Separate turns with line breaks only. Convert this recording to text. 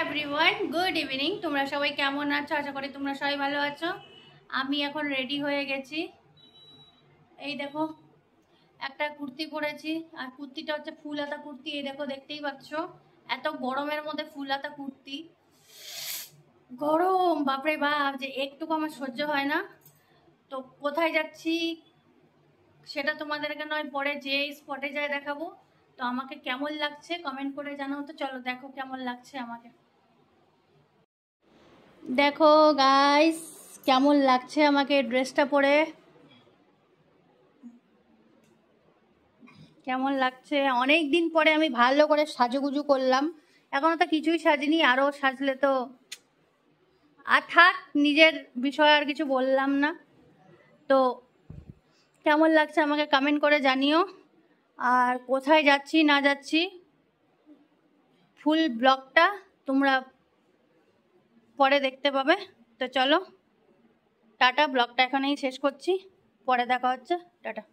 Everyone, good evening. তোমরা সবাই কেমন আছো? আশা করি তোমরা সবাই ভালো আছো। আমি এখন রেডি হয়ে গেছি। এই দেখো, একটা কুর্তি পরেছি, আর কুর্তিটা হচ্ছে ফুল হাতা কুর্তি। এই দেখো, দেখতেই পাচ্ছ, এত গরমের মধ্যে ফুল হাতা কুর্তি। গরম বাপরে বাপ, যে একটুকু আমার সহ্য হয় না। তো কোথায় যাচ্ছি সেটা তোমাদেরকে নয় পরে যে স্পটে যায় দেখাবো। তো আমাকে কেমন লাগছে কমেন্ট করে জানাও। তো চলো দেখো কেমন লাগছে আমাকে। দেখো গাইস, কেমন লাগছে আমাকে ড্রেসটা পরে, কেমন লাগছে। অনেক দিন পরে আমি ভালো করে সাজুগুজু করলাম। এখনো তো কিছুই সাজিনি, আরও সাজলে তো। আর থাক, নিজের বিষয় আর কিছু বললাম না। তো কেমন লাগছে আমাকে কমেন্ট করে জানিও। আর কোথায় যাচ্ছি না যাচ্ছি ফুল ব্লগটা তোমরা পরে দেখতে পাবে। তো চলো টাটা, ব্লগটা এখানেই শেষ করছি, পরে দেখা হচ্ছে, টাটা।